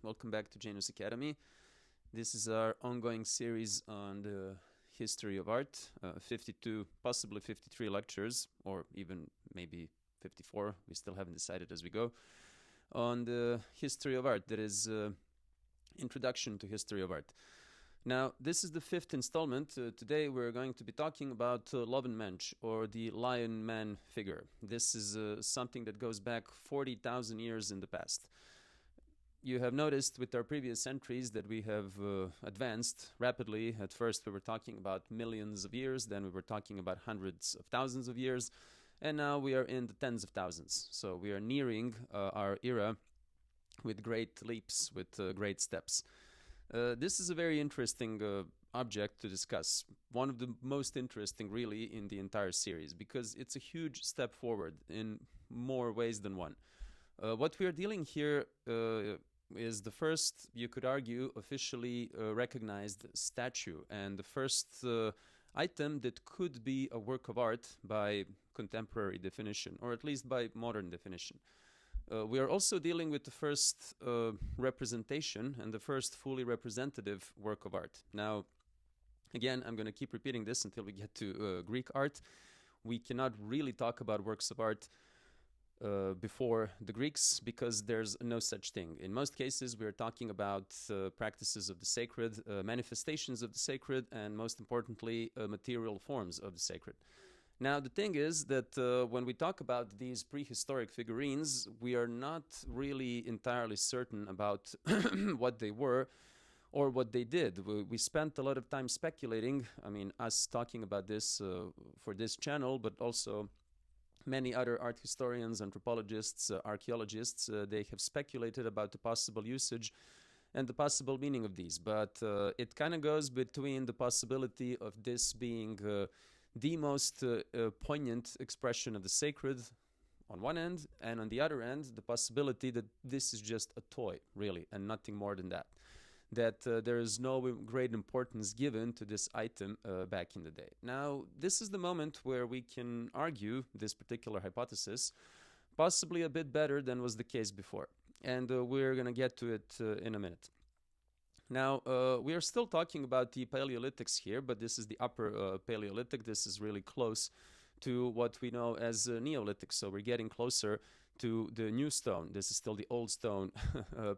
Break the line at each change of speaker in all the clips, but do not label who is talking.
Welcome back to Janus Academy. This is our ongoing series on the history of art, 52, possibly 53 lectures, or even maybe 54, we still haven't decided as we go, on the history of art, that is Introduction to History of Art. Now, this is the fifth installment. Today we're going to be talking about Lovenmench, or the lion man figure. This is something that goes back 40,000 years in the past. You have noticed with our previous entries that we have advanced rapidly. At first we were talking about millions of years, then we were talking about hundreds of thousands of years, and now we are in the tens of thousands. So we are nearing our era with great leaps, with great steps. This is a very interesting object to discuss. One of the most interesting, really, in the entire series, because it's a huge step forward in more ways than one. What we are dealing here is the first, you could argue, officially recognized statue, and the first item that could be a work of art by contemporary definition, or at least by modern definition. We are also dealing with the first representation and the first fully representative work of art. Now, again, I'm going to keep repeating this until we get to Greek art. We cannot really talk about works of art before the Greeks, because there's no such thing. In most cases, we are talking about practices of the sacred, manifestations of the sacred, and most importantly, material forms of the sacred. Now, the thing is that when we talk about these prehistoric figurines, we are not really entirely certain about what they were or what they did. We spent a lot of time speculating. I mean, us talking about this for this channel, but also many other art historians, anthropologists, archaeologists, they have speculated about the possible usage and the possible meaning of these. But it kind of goes between the possibility of this being the most poignant expression of the sacred on one end, and on the other end, the possibility that this is just a toy, really, and nothing more than that. That there is no great importance given to this item back in the day. Now, this is the moment where we can argue this particular hypothesis, possibly a bit better than was the case before. And we're going to get to it in a minute. Now, we are still talking about the Paleolithics here, but this is the upper Paleolithic. This is really close to what we know as Neolithic. So we're getting closer to the new stone. This is still the old stone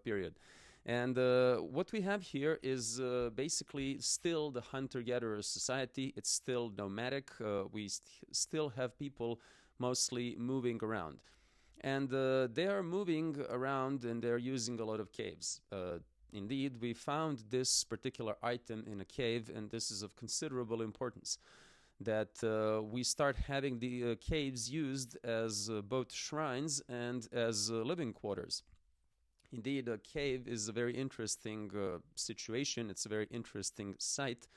period. And what we have here is basically still the hunter-gatherer society. It's still nomadic. We still have people mostly moving around. And they are moving around, and they're using a lot of caves. Indeed, we found this particular item in a cave, and this is of considerable importance, that we start having the caves used as both shrines and as living quarters. Indeed, a cave is a very interesting situation. It's a very interesting site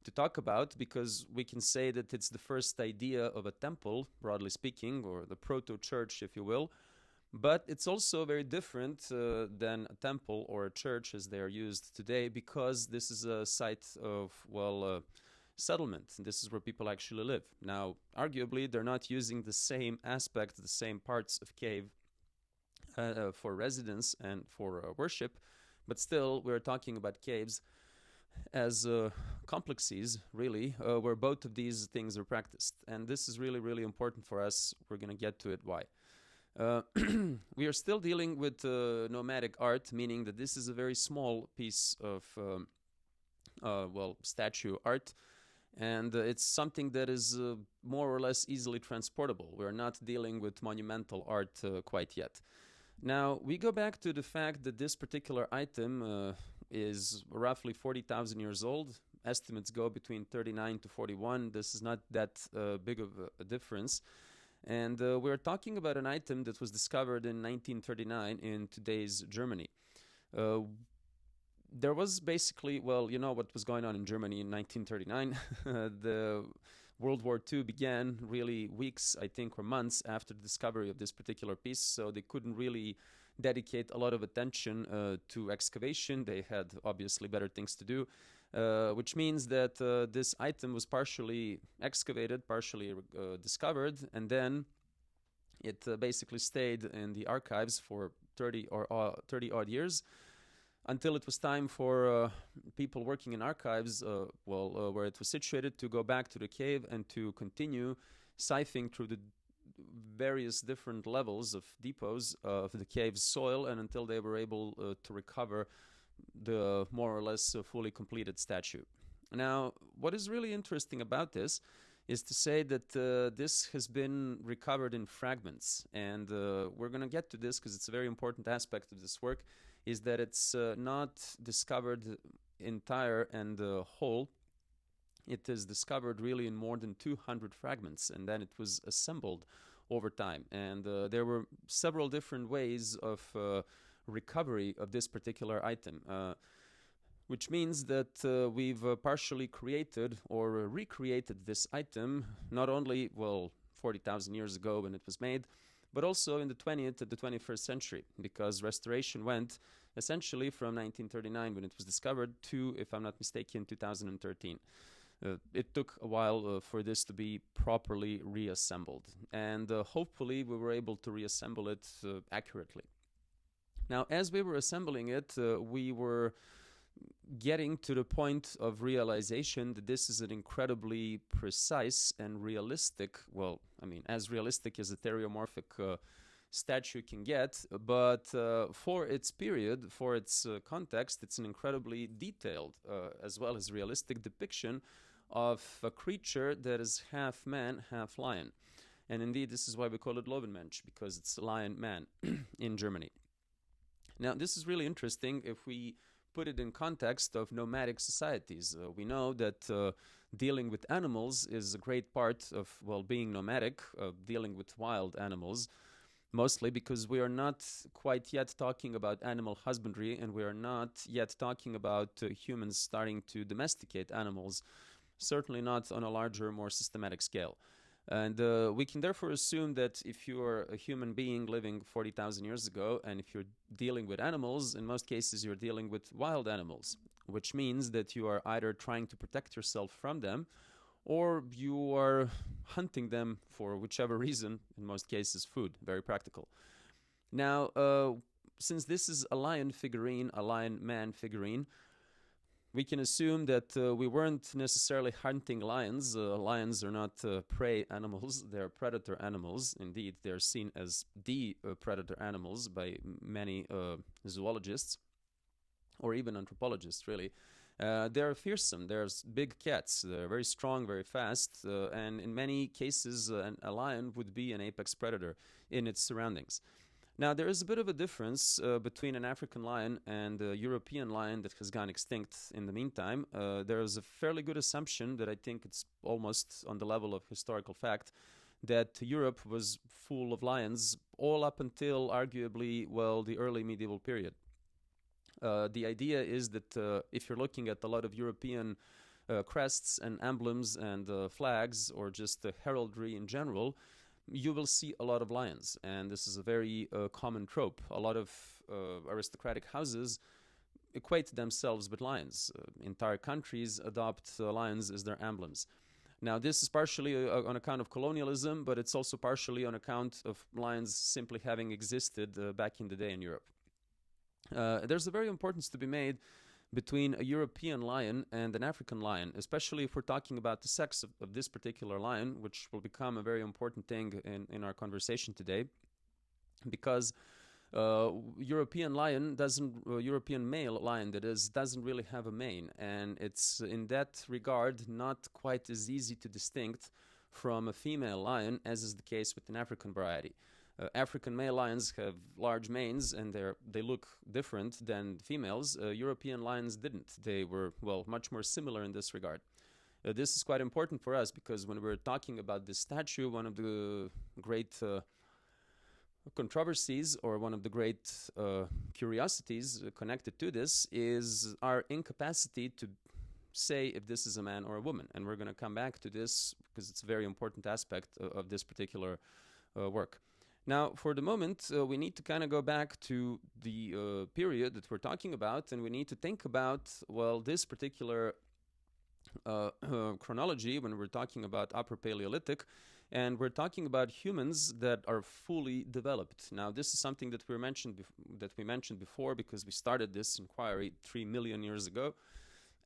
to talk about, because we can say that it's the first idea of a temple, broadly speaking, or the proto-church, if you will. But it's also very different than a temple or a church as they are used today, because this is a site of, settlement. This is where people actually live. Now, arguably, they're not using the same aspects, the same parts of cave for residence and for worship, but still, we're talking about caves as complexes, really, where both of these things are practiced. And this is really, really important for us. We're going to get to it why. We are still dealing with nomadic art, meaning that this is a very small piece of, statue art, and it's something that is more or less easily transportable. We're not dealing with monumental art quite yet. Now, we go back to the fact that this particular item is roughly 40,000 years old. Estimates go between 39 to 41. This is not that big of a difference. And we're talking about an item that was discovered in 1939 in today's Germany. There was basically, you know what was going on in Germany in 1939. The World War II began really weeks, I think, or months after the discovery of this particular piece, so they couldn't really dedicate a lot of attention to excavation. They had obviously better things to do. Which means that this item was partially excavated, partially discovered, and then it basically stayed in the archives for 30 odd years. until it was time for people working in archives, where it was situated, to go back to the cave and to continue siphoning through the various different levels of depots of the cave's soil, and until they were able to recover the more or less fully completed statue. Now, what is really interesting about this is to say that this has been recovered in fragments, and we're going to get to this because it's a very important aspect of this work, is that it's not discovered entire and whole. It is discovered really in more than 200 fragments, and then it was assembled over time. And there were several different ways of recovery of this particular item, which means that we've partially created or recreated this item, not only, 40,000 years ago when it was made, but also in the 20th to the 21st century, because restoration went essentially from 1939 when it was discovered to, if I'm not mistaken, 2013. It took a while for this to be properly reassembled, and hopefully we were able to reassemble it accurately. Now, as we were assembling it, we were getting to the point of realization that this is an incredibly precise and realistic, as realistic as a theriomorphic statue can get, but for its period, for its context, it's an incredibly detailed as well as realistic depiction of a creature that is half man, half lion. And indeed, this is why we call it Lovenmench, because it's lion man in Germany. Now, this is really interesting if we put it in context of nomadic societies. We know that dealing with animals is a great part of, being nomadic, dealing with wild animals, mostly because we are not quite yet talking about animal husbandry, and we are not yet talking about humans starting to domesticate animals, certainly not on a larger, more systematic scale. And we can therefore assume that if you're a human being living 40,000 years ago, and if you're dealing with animals, in most cases you're dealing with wild animals, which means that you are either trying to protect yourself from them, or you are hunting them for whichever reason, in most cases food, very practical. Now, since this is a lion figurine, a lion man figurine, we can assume that we weren't necessarily hunting lions. Lions are not prey animals, they're predator animals. Indeed, they're seen as the predator animals by many zoologists, or even anthropologists, really. They're fearsome, they're big cats, they're very strong, very fast, and in many cases a lion would be an apex predator in its surroundings. Now, there is a bit of a difference between an African lion and a European lion that has gone extinct in the meantime. There is a fairly good assumption that I think it's almost on the level of historical fact that Europe was full of lions all up until arguably, the early medieval period. The idea is that if you're looking at a lot of European crests and emblems and flags, or just heraldry in general, you will see a lot of lions, and this is a very common trope. A lot of aristocratic houses equate themselves with lions. Entire countries adopt lions as their emblems. Now, this is partially on account of colonialism, but it's also partially on account of lions simply having existed back in the day in Europe. There's a very importance to be made between a European lion and an African lion, especially if we're talking about the sex of this particular lion, which will become a very important thing in our conversation today, because European male lion, that is, doesn't really have a mane, and it's in that regard not quite as easy to distinct from a female lion as is the case with an African variety. African male lions have large manes, and they look different than females. European lions didn't. They were, much more similar in this regard. This is quite important for us because when we're talking about this statue, one of the great controversies, or one of the great curiosities connected to this, is our incapacity to say if this is a man or a woman. And we're going to come back to this because it's a very important aspect of this particular work. Now, for the moment, we need to kind of go back to the period that we're talking about, and we need to think about, this particular chronology when we're talking about Upper Paleolithic, And we're talking about humans that are fully developed. Now, this is something that we mentioned before, because we started this inquiry 3 million years ago.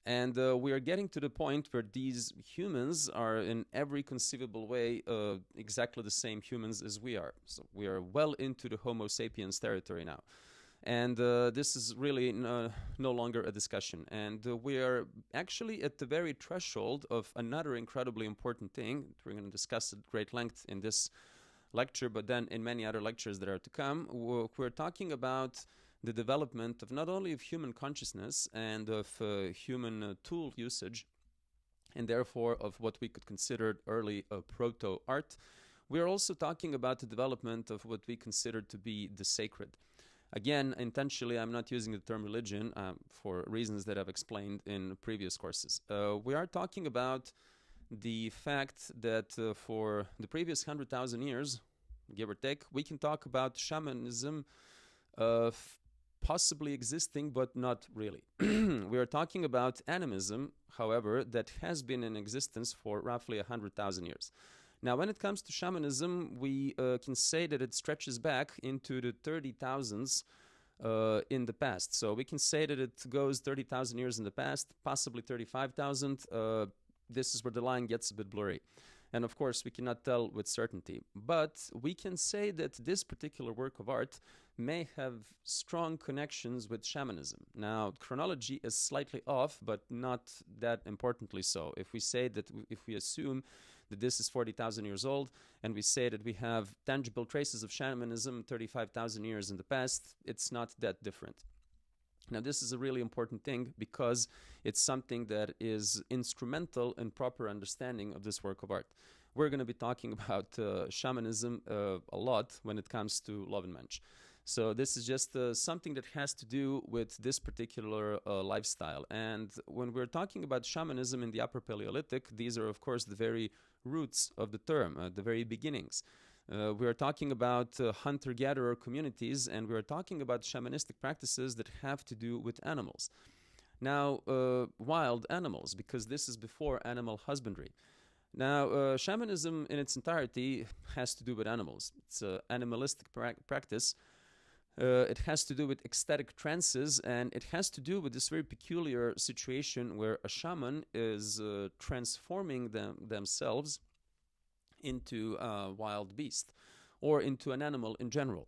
And we are getting to the point where these humans are in every conceivable way exactly the same humans as we are. So we are well into the Homo sapiens territory now. And this is really no longer a discussion. And we are actually at the very threshold of another incredibly important thing. We're going to discuss at great length in this lecture, but then in many other lectures that are to come. We're talking about the development of not only of human consciousness and of human tool usage, and therefore of what we could consider early proto-art. We're also talking about the development of what we consider to be the sacred. Again, intentionally, I'm not using the term religion for reasons that I've explained in previous courses. We are talking about the fact that for the previous 100,000 years, give or take, we can talk about shamanism possibly existing, but not really. We are talking about animism, however, that has been in existence for roughly 100,000 years. Now, when it comes to shamanism, we can say that it stretches back into the 30,000s in the past. So we can say that it goes 30,000 years in the past, possibly 35,000. This is where the line gets a bit blurry. And of course, we cannot tell with certainty. But we can say that this particular work of art may have strong connections with shamanism. Now, chronology is slightly off, but not that importantly so. If we say that, if we assume that this is 40,000 years old, and we say that we have tangible traces of shamanism 35,000 years in the past, it's not that different. Now, this is a really important thing because it's something that is instrumental in proper understanding of this work of art. We're going to be talking about shamanism a lot when it comes to Lovenmench. So this is just something that has to do with this particular lifestyle. And when we're talking about shamanism in the Upper Paleolithic, these are, of course, the very roots of the term, the very beginnings. We are talking about hunter-gatherer communities, and we are talking about shamanistic practices that have to do with animals. Now, wild animals, because this is before animal husbandry. Now, shamanism in its entirety has to do with animals. It's an animalistic practice. It has to do with ecstatic trances, and it has to do with this very peculiar situation where a shaman is transforming themselves into a wild beast or into an animal in general.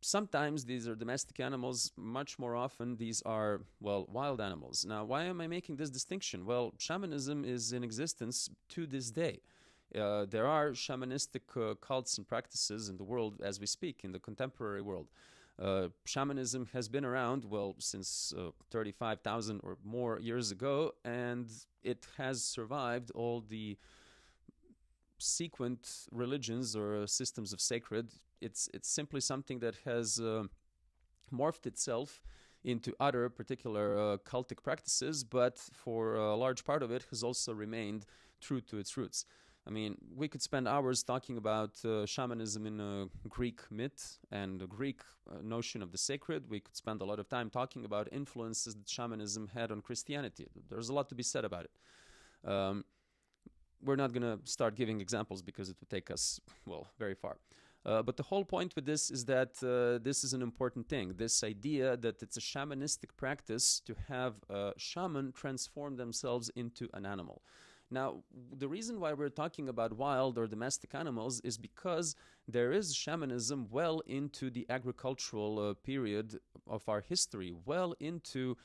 Sometimes these are domestic animals, much more often these are, well, wild animals. Now, why am I making this distinction? Well, shamanism is in existence to this day. There are shamanistic cults and practices in the world as we speak, in the contemporary world. Shamanism has been around, well, since 35,000 or more years ago, and it has survived all the sequent religions or systems of sacred. It's simply something that has morphed itself into other particular cultic practices, but for a large part of it has also remained true to its roots. I mean, we could spend hours talking about shamanism in Greek myth and the Greek notion of the sacred. We could spend a lot of time talking about influences that shamanism had on Christianity. There's a lot to be said about it. We're not going to start giving examples because it would take us, well, very far. But the whole point with this is that this is an important thing. This idea that it's a shamanistic practice to have a shaman transform themselves into an animal. Now, the reason why we're talking about wild or domestic animals is because there is shamanism well into the agricultural period of our history, well into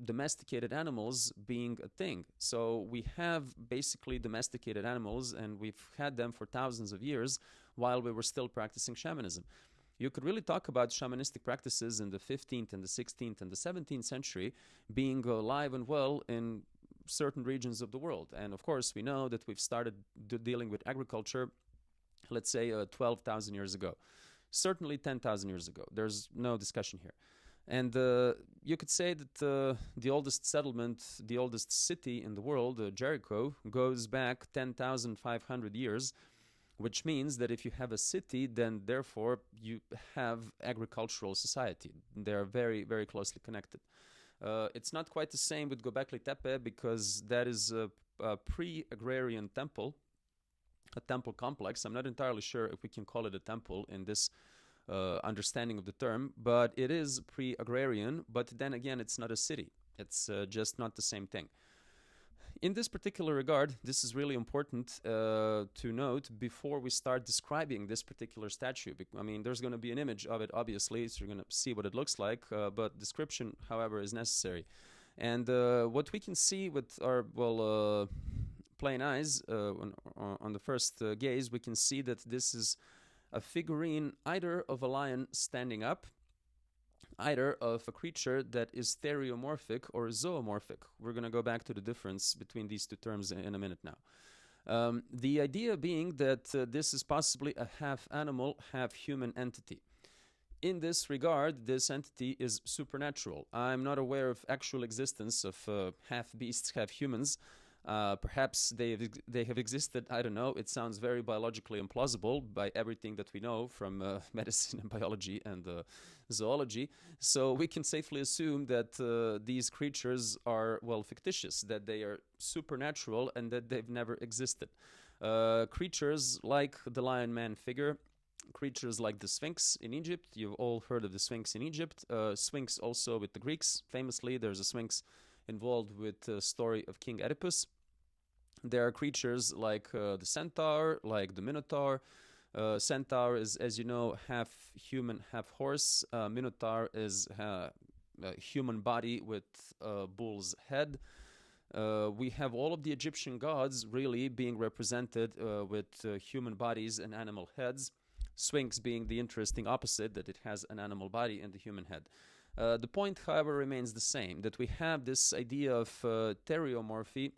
domesticated animals being a thing. So we have basically domesticated animals, and we've had them for thousands of years while we were still practicing shamanism. You could really talk about shamanistic practices in the 15th and the 16th and the 17th century being alive and well in certain regions of the world. And of course, we know that we've started dealing with agriculture, let's say 12,000 years ago. Certainly 10,000 years ago. There's no discussion here. And you could say that the oldest settlement, the oldest city in the world, Jericho, goes back 10,500 years, which means that if you have a city, then therefore you have agricultural society. They're very, very closely connected. It's not quite the same with Göbekli Tepe because that is a pre-agrarian temple. a temple complex. I'm not entirely sure if we can call it a temple in this understanding of the term, but it is pre-agrarian, but then again, it's not a city. It's just not the same thing. In this particular regard, this is really important to note before we start describing this particular statue. I mean, there's going to be an image of it, obviously, so you're going to see what it looks like, but description, however, is necessary. And what we can see with our, plain eyes on the first gaze, we can see that this is a figurine either of a lion standing up, either of a creature that is stereomorphic or zoomorphic. We're going to go back to the difference between these two terms in a minute now. The idea being that this is possibly a half animal, half human entity. In this regard, this entity is supernatural. I'm not aware of actual existence of half beasts, half humans. Perhaps they have existed, I don't know. It sounds very biologically implausible by everything that we know from medicine and biology and zoology. So we can safely assume that these creatures are, fictitious, that they are supernatural and that they've never existed. Creatures like the lion man figure, creatures like the Sphinx in Egypt. You've all heard of the Sphinx in Egypt. Sphinx also with the Greeks. Famously, there's a Sphinx involved with the story of King Oedipus. There are creatures like the centaur, like the minotaur. Centaur is, as you know, half human, half horse. Minotaur is a human body with a bull's head. We have all of the Egyptian gods really being represented with human bodies and animal heads. Sphinx being the interesting opposite, that it has an animal body and a human head. The point, however, remains the same, that we have this idea of teriomorphy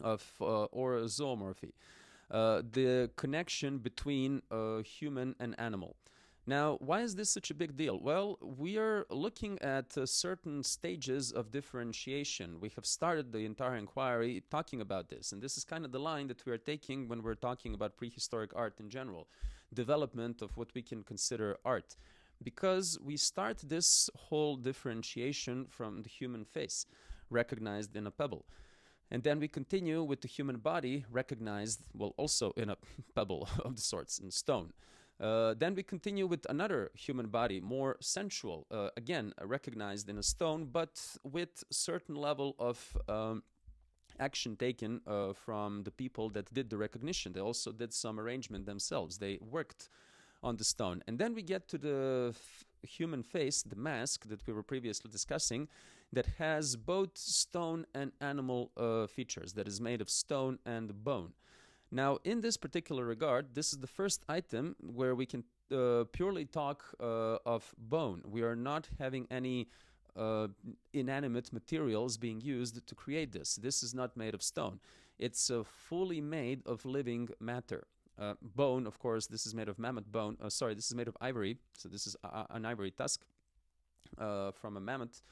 or zoomorphy, the connection between human and animal. Now, why is this such a big deal? Well, we are looking at certain stages of differentiation. We have started the entire inquiry talking about this, and this is kind of the line that we are taking when we're talking about prehistoric art in general, development of what we can consider art. Because we start this whole differentiation from the human face, recognized in a pebble. And then we continue with the human body, recognized, also in a pebble of the sorts, in stone. Then we continue with another human body, more sensual, again, recognized in a stone, but with certain level of action taken from the people that did the recognition. They also did some arrangement themselves. They worked on the stone. And then we get to the human face, the mask that we were previously discussing, that has both stone and animal features, that is made of stone and bone. Now, in this particular regard, this is the first item where we can purely talk of bone. We are not having any inanimate materials being used to create this. This is not made of stone. It's fully made of living matter. Bone, of course, this is made of mammoth bone. This is made of ivory. So this is an ivory tusk from a mammoth.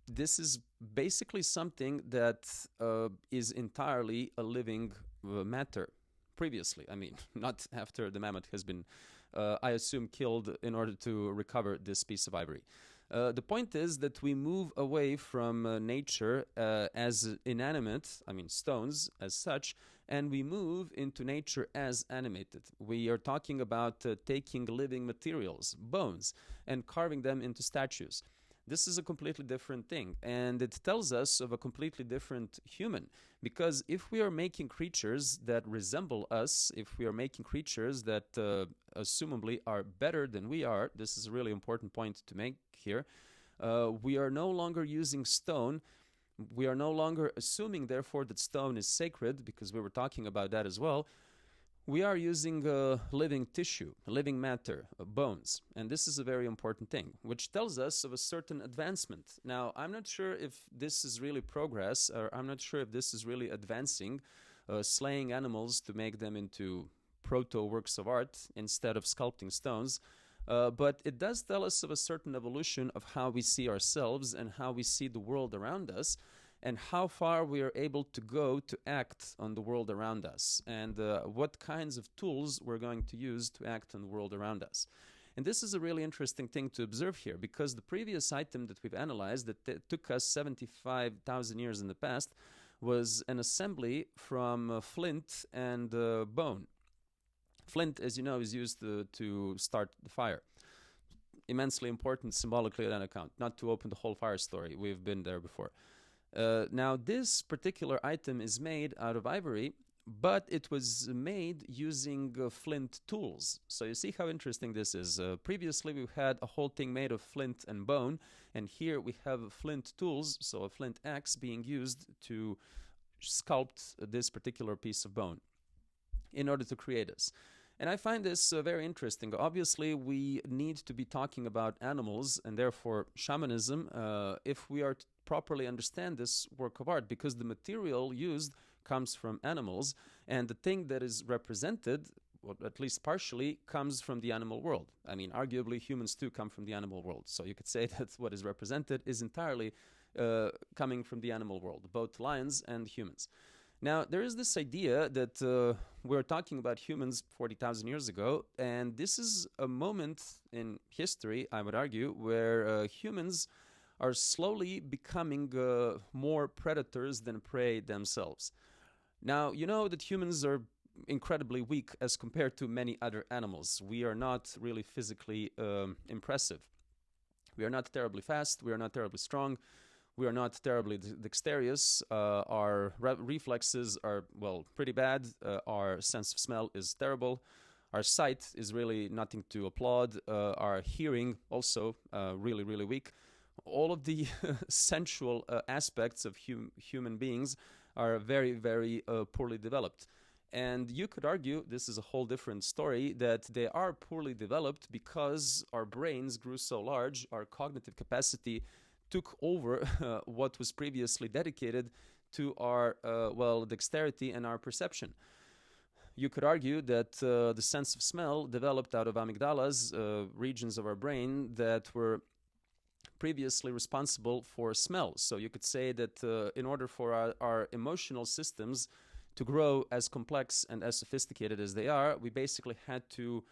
This is basically something that is entirely a living matter. Previously, I mean, not after the mammoth has been, I assume, killed in order to recover this piece of ivory. The point is that we move away from nature as inanimate, I mean stones as such, and we move into nature as animated. We are talking about taking living materials, bones, and carving them into statues. This is a completely different thing, and it tells us of a completely different human. Because if we are making creatures that resemble us, if we are making creatures that assumably are better than we are, this is a really important point to make here, we are no longer using stone. We are no longer assuming, therefore, that stone is sacred, because we were talking about that as well. We are using living tissue, living matter, bones. And this is a very important thing, which tells us of a certain advancement. Now, I'm not sure if this is really progress, or I'm not sure if this is really advancing, slaying animals to make them into proto-works of art instead of sculpting stones. But it does tell us of a certain evolution of how we see ourselves and how we see the world around us, and how far we are able to go to act on the world around us, and what kinds of tools we're going to use to act on the world around us. And this is a really interesting thing to observe here, because the previous item that we've analyzed that took us 75,000 years in the past was an assembly from flint and bone. Flint, as you know, is used to start the fire. Immensely important symbolically on that account. Not to open the whole fire story. We've been there before. Now, this particular item is made out of ivory, but it was made using flint tools. So you see how interesting this is. Previously, we had a whole thing made of flint and bone, and here we have flint tools, so a flint axe being used to sculpt this particular piece of bone in order to create this. And I find this very interesting. Obviously, we need to be talking about animals and therefore shamanism if we are to properly understand this work of art, because the material used comes from animals, and the thing that is represented, or at least partially, comes from the animal world. I mean, arguably, humans too come from the animal world. So you could say that what is represented is entirely coming from the animal world, both lions and humans. Now, there is this idea that we're talking about humans 40,000 years ago, and this is a moment in history, I would argue, where humans are slowly becoming more predators than prey themselves. Now, you know that humans are incredibly weak as compared to many other animals. We are not really physically impressive. We are not terribly fast, we are not terribly strong, we are not terribly dexterous. Our reflexes are, well, pretty bad. Our sense of smell is terrible. Our sight is really nothing to applaud. Our hearing also really, really weak. All of the sensual aspects of human beings are very, very poorly developed. And you could argue, this is a whole different story, that they are poorly developed because our brains grew so large, our cognitive capacity took over what was previously dedicated to our, dexterity and our perception. You could argue that the sense of smell developed out of amygdalas, regions of our brain that were previously responsible for smell. So you could say that in order for our emotional systems to grow as complex and as sophisticated as they are, we basically had to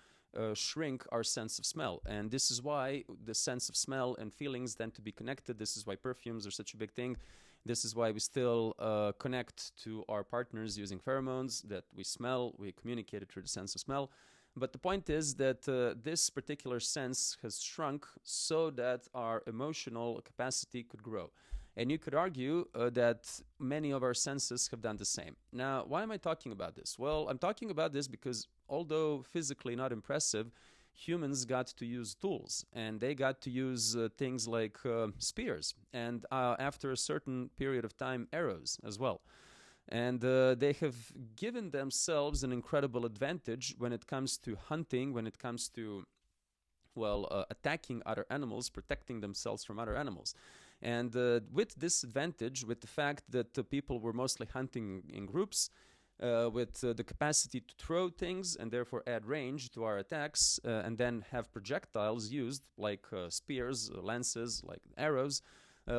shrink our sense of smell. And this is why the sense of smell and feelings tend to be connected. This is why perfumes are such a big thing. This is why we still connect to our partners using pheromones that we smell. We communicate it through the sense of smell. But the point is that this particular sense has shrunk so that our emotional capacity could grow. And you could argue that many of our senses have done the same. Now, why am I talking about this? Well, I'm talking about this because although physically not impressive, humans got to use tools, and they got to use things like spears, and after a certain period of time, arrows as well. And they have given themselves an incredible advantage when it comes to hunting, when it comes to, attacking other animals, protecting themselves from other animals. And with this advantage, with the fact that people were mostly hunting in groups, with the capacity to throw things and therefore add range to our attacks, and then have projectiles used like spears, lances, like arrows,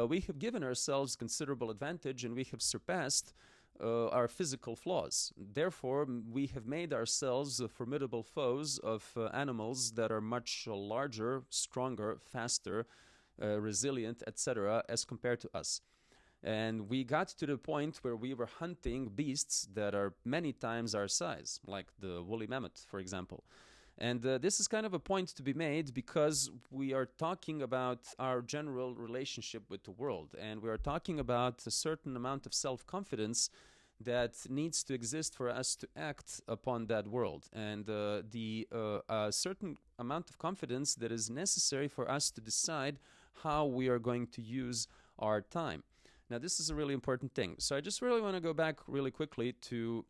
we have given ourselves considerable advantage, and we have surpassed our physical flaws. Therefore, we have made ourselves formidable foes of animals that are much larger, stronger, faster, resilient, etc., as compared to us. And we got to the point where we were hunting beasts that are many times our size, like the woolly mammoth, for example. And this is kind of a point to be made because we are talking about our general relationship with the world, and we are talking about a certain amount of self-confidence that needs to exist for us to act upon that world, and a certain amount of confidence that is necessary for us to decide how we are going to use our time. Now, this is a really important thing. So I just really want to go back really quickly to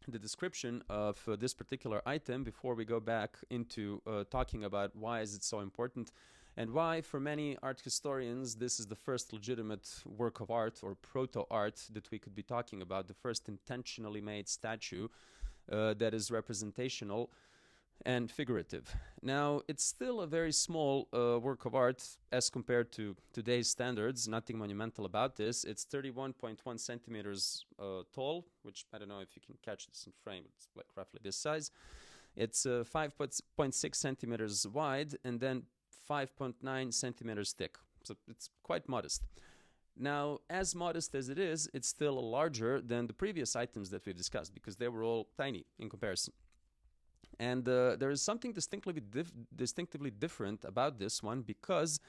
the description of this particular item before we go back into talking about why is it so important and why, for many art historians, this is the first legitimate work of art or proto-art that we could be talking about, the first intentionally made statue that is representational and figurative. Now, it's still a very small work of art as compared to today's standards. Nothing monumental about this. It's 31.1 centimeters tall, which I don't know if you can catch this in frame. It's like roughly this size. It's 5.6 centimeters wide and then 5.9 centimeters thick. So it's quite modest. Now, as modest as it is, it's still larger than the previous items that we've discussed because they were all tiny in comparison. And there is something distinctively different about this one because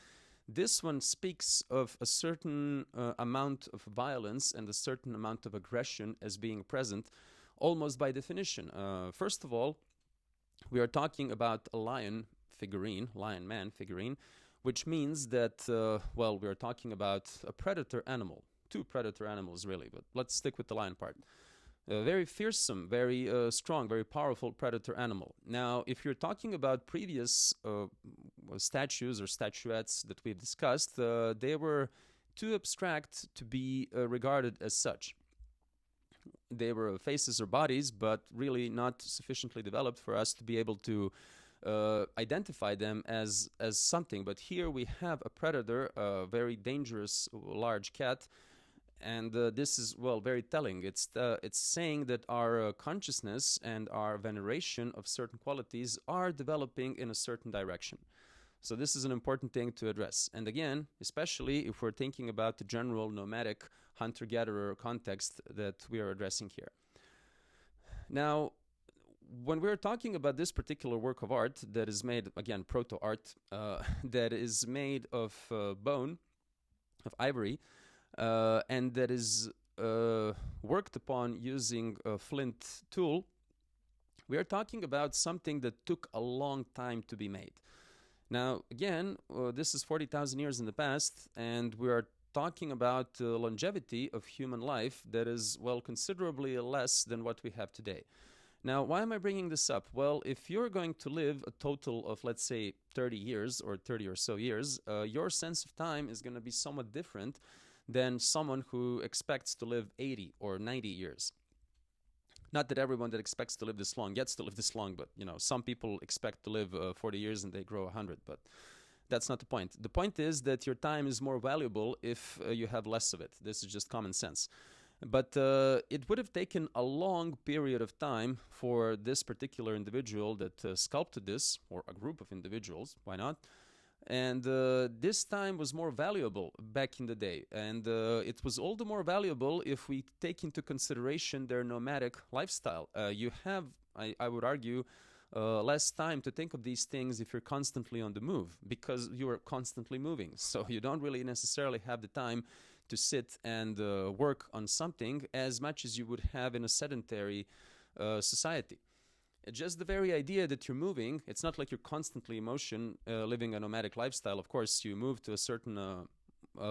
this one speaks of a certain amount of violence and a certain amount of aggression as being present almost by definition. First of all, we are talking about a lion figurine, lion man figurine, which means that, well, we are talking about a predator animal, two predator animals really, but let's stick with the lion part. A very fearsome, very strong, very powerful predator animal. Now, if you're talking about previous statues or statuettes that we've discussed, they were too abstract to be regarded as such. They were faces or bodies, but really not sufficiently developed for us to be able to identify them as something. But here we have a predator, a very dangerous large cat, and this is, well, very telling. It's saying that our consciousness and our veneration of certain qualities are developing in a certain direction. So this is an important thing to address. And again, especially if we're thinking about the general nomadic hunter-gatherer context that we are addressing here. Now, when we're talking about this particular work of art that is made, again, proto-art, that is made of bone, of ivory, and that is worked upon using a flint tool, we are talking about something that took a long time to be made. Now, again, this is 40,000 years in the past, and we are talking about the longevity of human life that is, well, considerably less than what we have today. Now, why am I bringing this up? Well, if you're going to live a total of, let's say, 30 years or 30 or so years, your sense of time is going to be somewhat different than someone who expects to live 80 or 90 years. Not that everyone that expects to live this long gets to live this long, but, you know, some people expect to live 40 years and they grow 100, but that's not the point. The point is that your time is more valuable if you have less of it. This is just common sense. But it would have taken a long period of time for this particular individual that sculpted this, or a group of individuals, why not? And this time was more valuable back in the day. And it was all the more valuable if we take into consideration their nomadic lifestyle. You have, I would argue, less time to think of these things if you're constantly on the move, because you are constantly moving. So you don't really necessarily have the time to sit and work on something as much as you would have in a sedentary society. Just the very idea that you're moving, it's not like you're constantly in motion, living a nomadic lifestyle. Of course, you move to a certain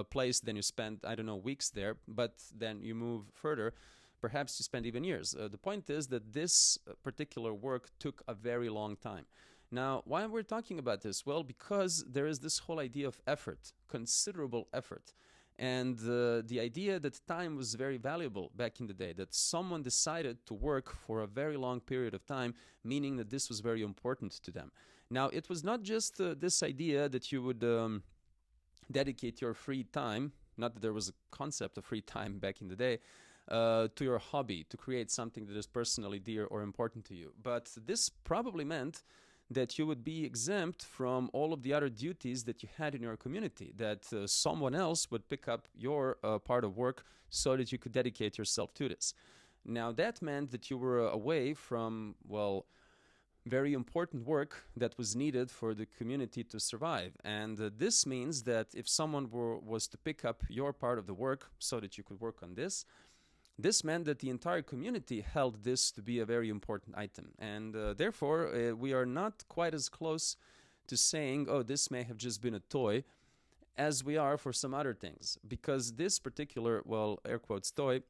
place, then you spend, I don't know, weeks there, but then you move further. Perhaps you spend even years. The point is that this particular work took a very long time. Now, why we're talking about this? Well, because there is this whole idea of effort, considerable effort. And the idea that time was very valuable back in the day, that someone decided to work for a very long period of time, meaning that this was very important to them. Now, it was not just this idea that you would dedicate your free time, not that there was a concept of free time back in the day, to your hobby, to create something that is personally dear or important to you. But this probably meant that you would be exempt from all of the other duties that you had in your community, that someone else would pick up your part of work so that you could dedicate yourself to this. Now, that meant that you were away from, well, very important work that was needed for the community to survive. And this means that if someone was to pick up your part of the work so that you could work on this, this meant that the entire community held this to be a very important item. And therefore, we are not quite as close to saying, oh, this may have just been a toy, as we are for some other things. Because this particular, well, air quotes, toy,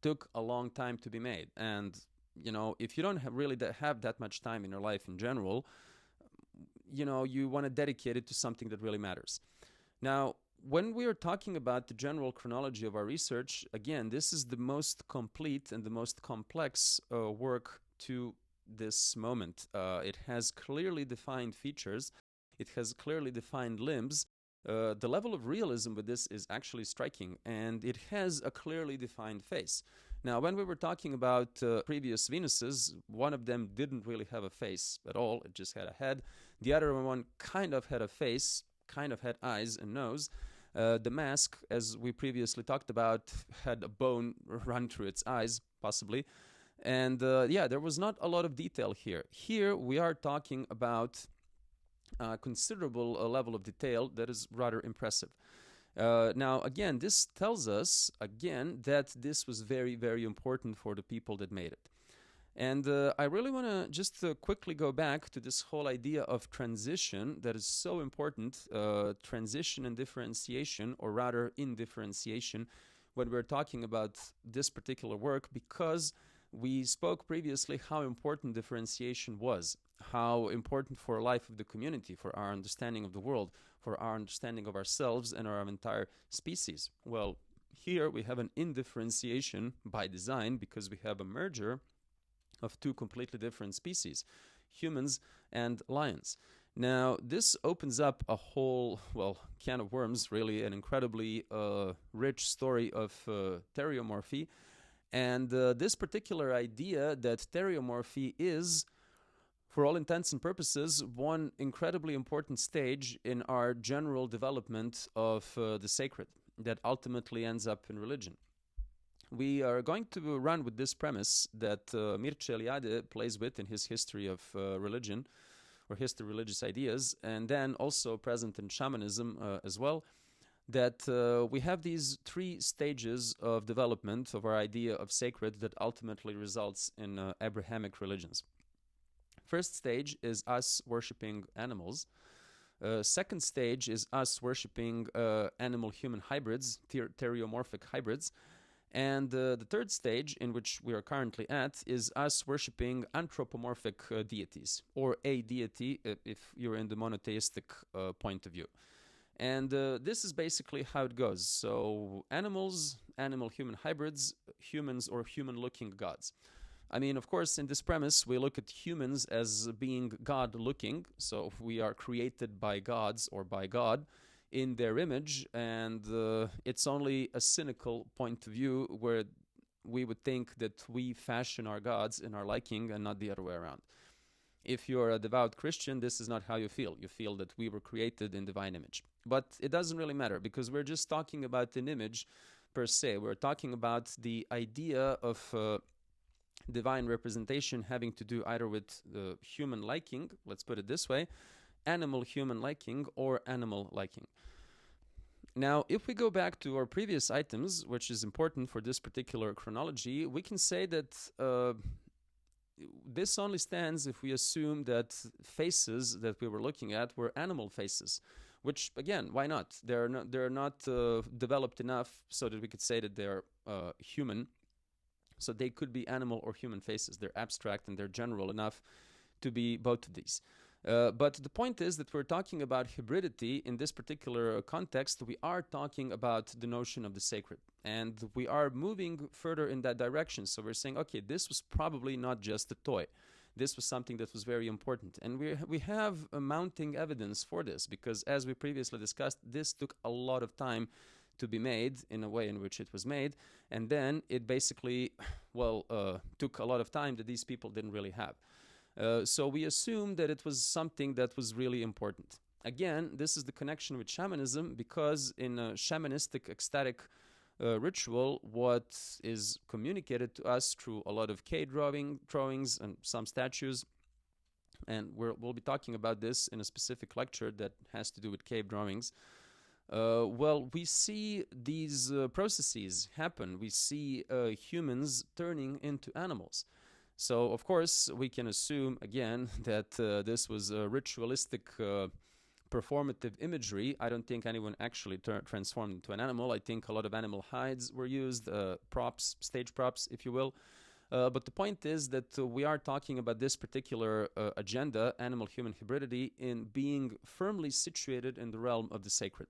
took a long time to be made. And, you know, if you don't really have that much time in your life in general, you know, you want to dedicate it to something that really matters. Now, when we are talking about the general chronology of our research, again, this is the most complete and the most complex work to this moment. It has clearly defined features. It has clearly defined limbs. The level of realism with this is actually striking, and it has a clearly defined face. Now, when we were talking about previous Venuses, one of them didn't really have a face at all. It just had a head. The other one kind of had a face, kind of had eyes and nose. The mask, as we previously talked about, had a bone run through its eyes, possibly. And yeah, there was not a lot of detail here. Here we are talking about a considerable level of detail that is rather impressive. Now, again, this tells us, again, that this was very, very important for the people that made it. And I really want to just quickly go back to this whole idea of transition that is so important, transition and differentiation, or rather indifferentiation, when we're talking about this particular work, because we spoke previously how important differentiation was, how important for life of the community, for our understanding of the world, for our understanding of ourselves and our entire species. Well, here we have an indifferentiation by design because we have a merger of two completely different species, humans and lions. Now, this opens up a whole, well, can of worms, really, an incredibly rich story of theriomorphy. And this particular idea that theriomorphy is, for all intents and purposes, one incredibly important stage in our general development of the sacred that ultimately ends up in religion. We are going to run with this premise that Mircea Eliade plays with in his history of religion, or history of religious ideas, and then also present in shamanism as well, that we have these three stages of development of our idea of sacred that ultimately results in Abrahamic religions. First stage is us worshipping animals. Second stage is us worshipping animal-human hybrids, theriomorphic hybrids. And the third stage, in which we are currently at, is us worshipping anthropomorphic deities, or a deity if you're in the monotheistic point of view. And this is basically how it goes. So animals, animal-human hybrids, humans or human-looking gods. I mean, of course, in this premise, we look at humans as being God-looking. So we are created by gods or by God in their image, and it's only a cynical point of view where we would think that we fashion our gods in our liking and not the other way around. If you're a devout Christian, this is not how you feel. You feel that we were created in divine image. But it doesn't really matter, because we're just talking about an image per se. We're talking about the idea of divine representation having to do either with human liking, let's put it this way, animal human liking, or animal liking. Now, if we go back to our previous items, which is important for this particular chronology, we can say that this only stands if we assume that faces that we were looking at were animal faces, which, again, why not? They're not developed enough so that we could say that they're human. So they could be animal or human faces. They're abstract and they're general enough to be both of these. But the point is that we're talking about hybridity in this particular context. We are talking about the notion of the sacred, and we are moving further in that direction. So we're saying, okay, this was probably not just a toy. This was something that was very important. And we have mounting evidence for this, because as we previously discussed, this took a lot of time to be made in a way in which it was made. And then it basically, took a lot of time that these people didn't really have. So we assume that it was something that was really important. Again, this is the connection with shamanism, because in a shamanistic ecstatic ritual, what is communicated to us through a lot of cave drawings and some statues, and we'll be talking about this in a specific lecture that has to do with cave drawings. We see these processes happen. We see humans turning into animals. So, of course, we can assume, again, that this was a ritualistic performative imagery. I don't think anyone actually transformed into an animal. I think a lot of animal hides were used, props, stage props, if you will. But the point is that we are talking about this particular agenda, animal-human hybridity, in being firmly situated in the realm of the sacred.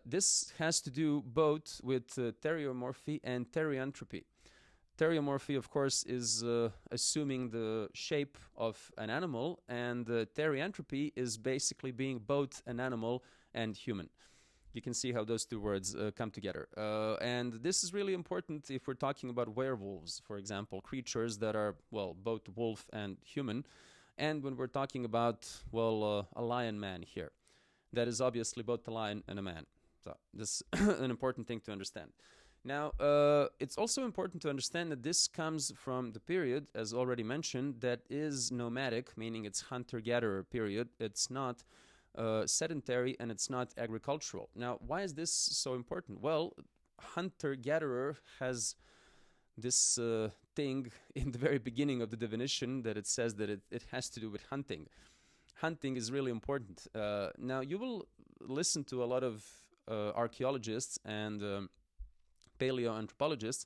This has to do both with theriomorphy and therianthropy. Theriomorphy, of course, is assuming the shape of an animal, and therianthropy is basically being both an animal and human. You can see how those two words come together. And this is really important if we're talking about werewolves, for example, creatures that are, both wolf and human. And when we're talking about, a lion man here, that is obviously both a lion and a man. So this is an important thing to understand. Now, it's also important to understand that this comes from the period, as already mentioned, that is nomadic, meaning it's hunter-gatherer period. It's not sedentary and it's not agricultural. Now, why is this so important? Well, hunter-gatherer has this thing in the very beginning of the definition that it says that it has to do with hunting. Hunting is really important. Now, you will listen to a lot of archaeologists and paleoanthropologists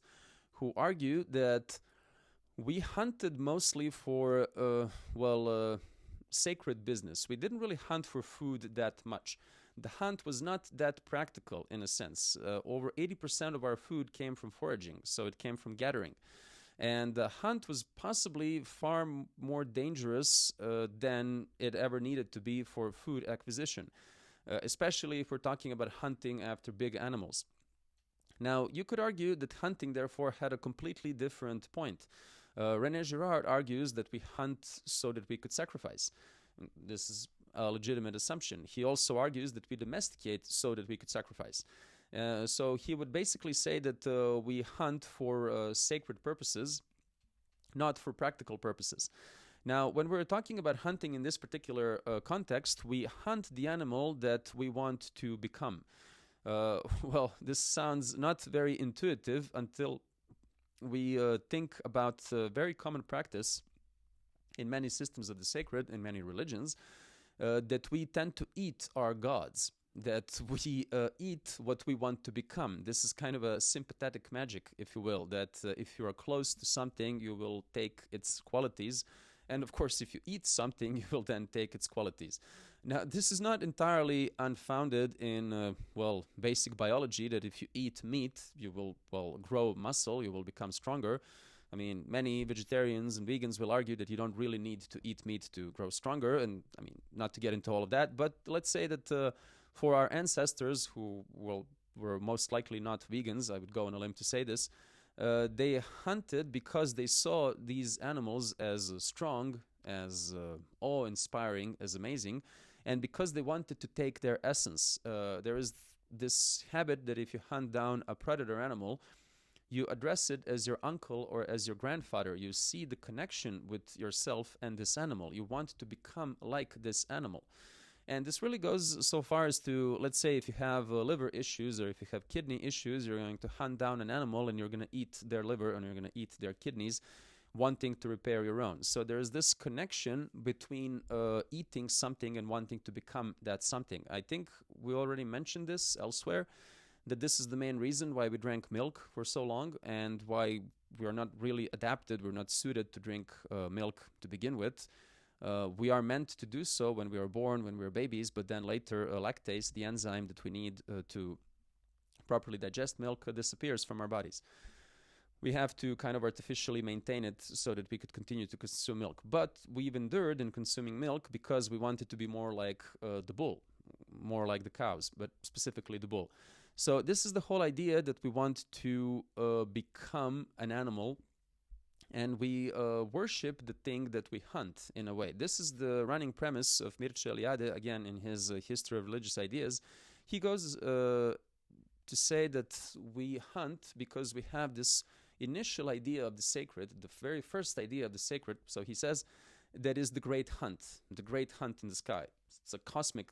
who argue that we hunted mostly for, sacred business. We didn't really hunt for food that much. The hunt was not that practical in a sense. Over 80% of our food came from foraging, so it came from gathering. And the hunt was possibly far more dangerous than it ever needed to be for food acquisition, especially if we're talking about hunting after big animals. Now, you could argue that hunting, therefore, had a completely different point. René Girard argues that we hunt so that we could sacrifice. This is a legitimate assumption. He also argues that we domesticate so that we could sacrifice. So he would basically say that we hunt for sacred purposes, not for practical purposes. Now, when we're talking about hunting in this particular context, we hunt the animal that we want to become. This sounds not very intuitive until we think about a very common practice in many systems of the sacred, in many religions, that we tend to eat our gods, that we eat what we want to become. This is kind of a sympathetic magic, if you will, that if you are close to something, you will take its qualities. And of course, if you eat something, you will then take its qualities. Now, this is not entirely unfounded in, basic biology, that if you eat meat, you will, grow muscle, you will become stronger. I mean, many vegetarians and vegans will argue that you don't really need to eat meat to grow stronger. And I mean, not to get into all of that, but let's say that for our ancestors who were most likely not vegans, I would go on a limb to say this, they hunted because they saw these animals as strong, as awe-inspiring, as amazing, and because they wanted to take their essence. There is this habit that if you hunt down a predator animal, you address it as your uncle or as your grandfather. You see the connection with yourself and this animal. You want to become like this animal. And this really goes so far as to, let's say, if you have liver issues or if you have kidney issues, you're going to hunt down an animal and you're going to eat their liver and you're going to eat their kidneys, wanting to repair your own. So there's this connection between eating something and wanting to become that something. I think we already mentioned this elsewhere, that this is the main reason why we drank milk for so long and why we are not really adapted, we're not suited to drink milk to begin with. We are meant to do so when we are born, when we are babies, but then later lactase, the enzyme that we need to properly digest milk, disappears from our bodies. We have to kind of artificially maintain it so that we could continue to consume milk. But we've endured in consuming milk because we wanted to be more like the bull, more like the cows, but specifically the bull. So this is the whole idea that we want to become an animal, and we worship the thing that we hunt in a way. This is the running premise of Mircea Eliade, again, in his History of Religious Ideas. He goes to say that we hunt because we have this initial idea of the sacred, the very first idea of the sacred. So he says that is the great hunt in the sky. It's a cosmic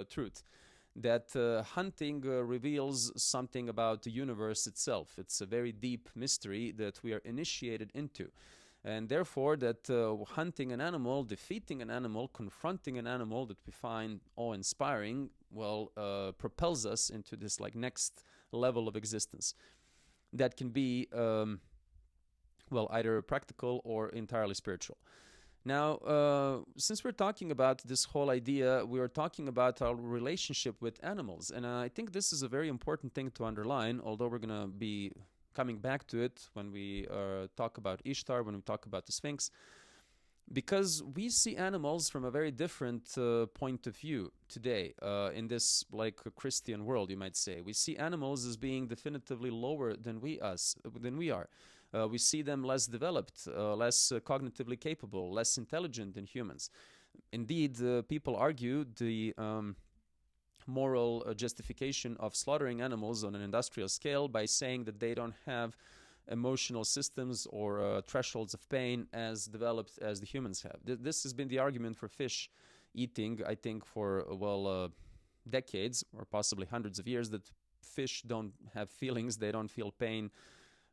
truth. That hunting reveals something about the universe itself. It's a very deep mystery that we are initiated into. And therefore, that hunting an animal, defeating an animal, confronting an animal that we find awe-inspiring, propels us into this next level of existence. That can be, either practical or entirely spiritual. Now, since we're talking about this whole idea, we are talking about our relationship with animals. And I think this is a very important thing to underline, although we're going to be coming back to it when we talk about Ishtar, when we talk about the Sphinx, because we see animals from a very different point of view today in this Christian world, you might say. We see animals as being definitively lower than we are. We see them less developed, less cognitively capable, less intelligent than humans. Indeed, people argue the moral justification of slaughtering animals on an industrial scale by saying that they don't have emotional systems or thresholds of pain as developed as the humans have. This has been the argument for fish eating, I think, for, decades or possibly hundreds of years, that fish don't have feelings, they don't feel pain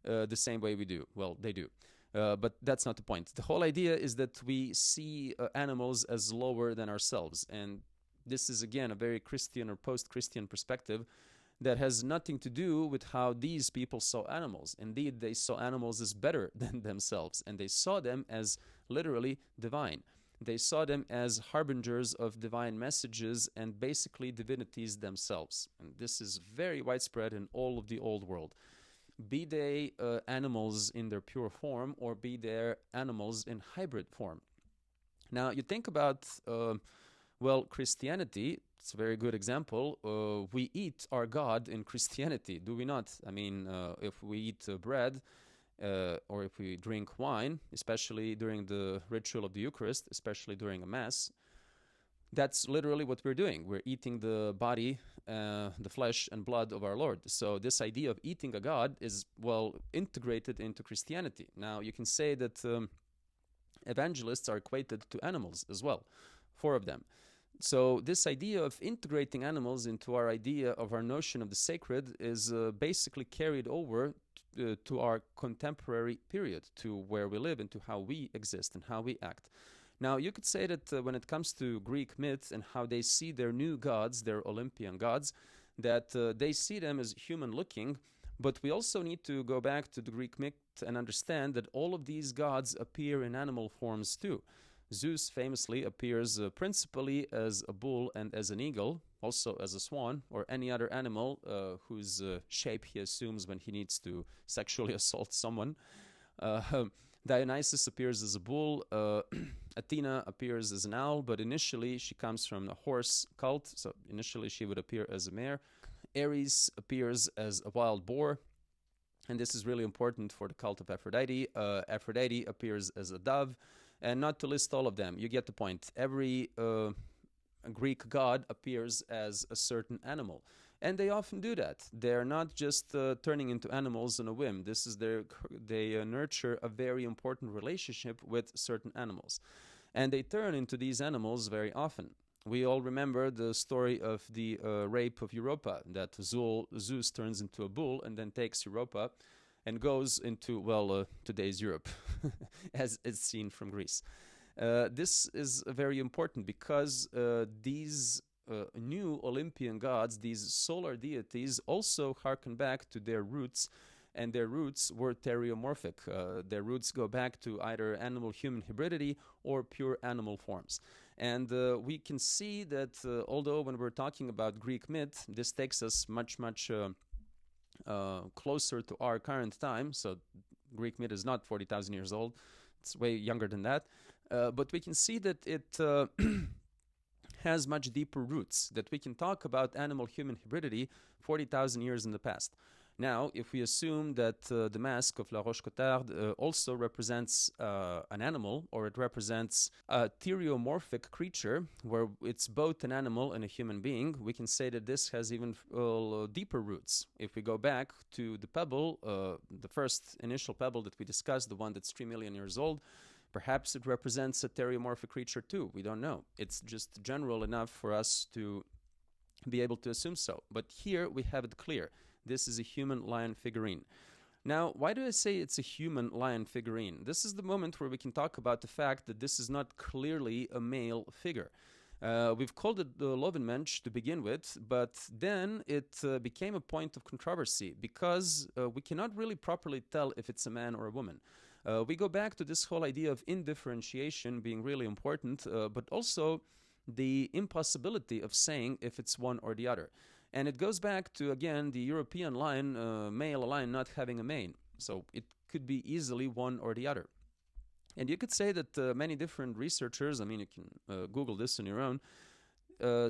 the same way we do. Well, they do. But that's not the point. The whole idea is that we see animals as lower than ourselves. And this is, again, a very Christian or post-Christian perspective that has nothing to do with how these people saw animals. Indeed, they saw animals as better than themselves, and they saw them as literally divine. They saw them as harbingers of divine messages and basically divinities themselves. And this is very widespread in all of the old world. Be they animals in their pure form, or be they animals in hybrid form. Now, you think about, Christianity. It's a very good example. We eat our God in Christianity, do we not? I mean, if we eat bread or if we drink wine, especially during the ritual of the Eucharist, especially during a Mass, that's literally what we're doing. We're eating the body, the flesh and blood of our Lord. So this idea of eating a God is, integrated into Christianity. Now, you can say that evangelists are equated to animals as well, 4 of them. So this idea of integrating animals into our idea of our notion of the sacred is basically carried over to our contemporary period, to where we live and to how we exist and how we act. Now, you could say that when it comes to Greek myths and how they see their new gods, their Olympian gods, that they see them as human-looking, but we also need to go back to the Greek myth and understand that all of these gods appear in animal forms too. Zeus famously appears principally as a bull and as an eagle, also as a swan, or any other animal whose shape he assumes when he needs to sexually assault someone. Dionysus appears as a bull. Athena appears as an owl, but initially she comes from a horse cult, so initially she would appear as a mare. Ares appears as a wild boar, and this is really important for the cult of Aphrodite. Aphrodite appears as a dove. And not to list all of them, you get the point. Every Greek god appears as a certain animal. And they often do that. They're not just turning into animals on a whim. This is they nurture a very important relationship with certain animals. And they turn into these animals very often. We all remember the story of the rape of Europa, that Zeus turns into a bull and then takes Europa and goes into, today's Europe, as is seen from Greece. This is very important because these new Olympian gods, these solar deities, also harken back to their roots, and their roots were theriomorphic. Their roots go back to either animal-human hybridity or pure animal forms. And we can see that although when we're talking about Greek myth, this takes us much closer to our current time. So Greek myth is not 40,000 years old. It's way younger than that. But we can see that it has much deeper roots, that we can talk about animal-human hybridity 40,000 years in the past. Now, if we assume that the mask of La Roche-Cotard also represents an animal, or it represents a theriomorphic creature, where it's both an animal and a human being, we can say that this has even deeper roots. If we go back to the pebble, the first initial pebble that we discussed, the one that's 3 million years old, perhaps it represents a theriomorphic creature too. We don't know. It's just general enough for us to be able to assume so. But here we have it clear. This is a human lion figurine. Now, why do I say it's a human lion figurine? This is the moment where we can talk about the fact that this is not clearly a male figure. We've called it the Lovenmench to begin with, but then it became a point of controversy because we cannot really properly tell if it's a man or a woman. We go back to this whole idea of indifferentiation being really important, but also the impossibility of saying if it's one or the other. And it goes back to, again, the European lion, male lion not having a mane. So it could be easily one or the other. And you could say that many different researchers, I mean, you can Google this on your own,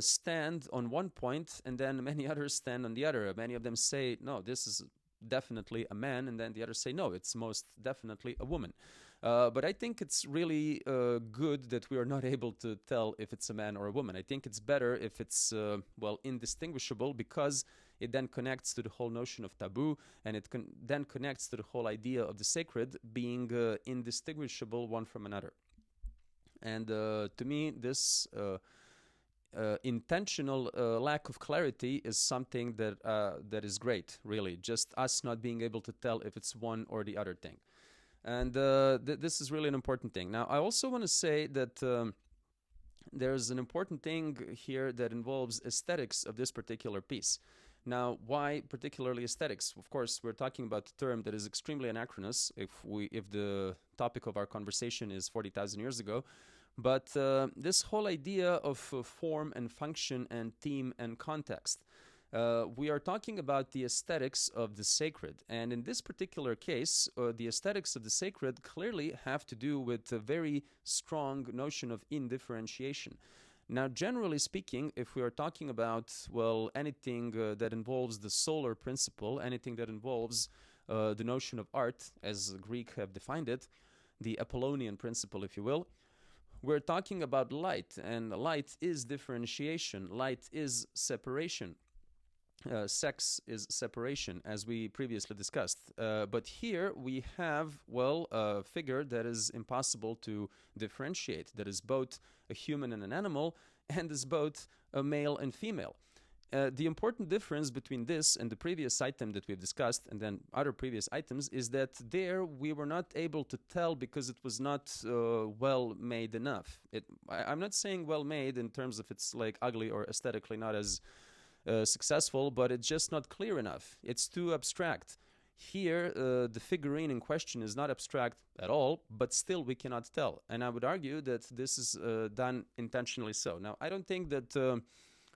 stand on one point and then many others stand on the other. Many of them say, no, this is definitely a man, and then the others say, no, it's most definitely a woman. But I think it's really good that we are not able to tell if it's a man or a woman. I think it's better if it's, well, indistinguishable, because it then connects to the whole notion of taboo, and it then connects to the whole idea of the sacred being indistinguishable one from another. And to me, this intentional lack of clarity is something that is great, really. Just us not being able to tell if it's one or the other thing. And this is really an important thing. Now, I also want to say that there's an important thing here that involves aesthetics of this particular piece. Now, why particularly aesthetics? Of course, we're talking about a term that is extremely anachronous if the topic of our conversation is 40,000 years ago. But this whole idea of form and function and theme and context, we are talking about the aesthetics of the sacred. And in this particular case, the aesthetics of the sacred clearly have to do with a very strong notion of indifferentiation. Now, generally speaking, if we are talking about, well, anything that involves the solar principle, anything that involves the notion of art, as the Greek have defined it, the Apollonian principle, if you will, we're talking about light, and light is differentiation, light is separation. Sex is separation, as we previously discussed. But here we have, well, a figure that is impossible to differentiate, that is both a human and an animal, and is both a male and female. The important difference between this and the previous item that we've discussed, and then other previous items, is that there we were not able to tell because it was not well made enough. I'm not saying well made in terms of it's like ugly or aesthetically not as successful, but it's just not clear enough. It's too abstract. Here, the figurine in question is not abstract at all, but still we cannot tell. And I would argue that this is done intentionally so. Now, I don't think that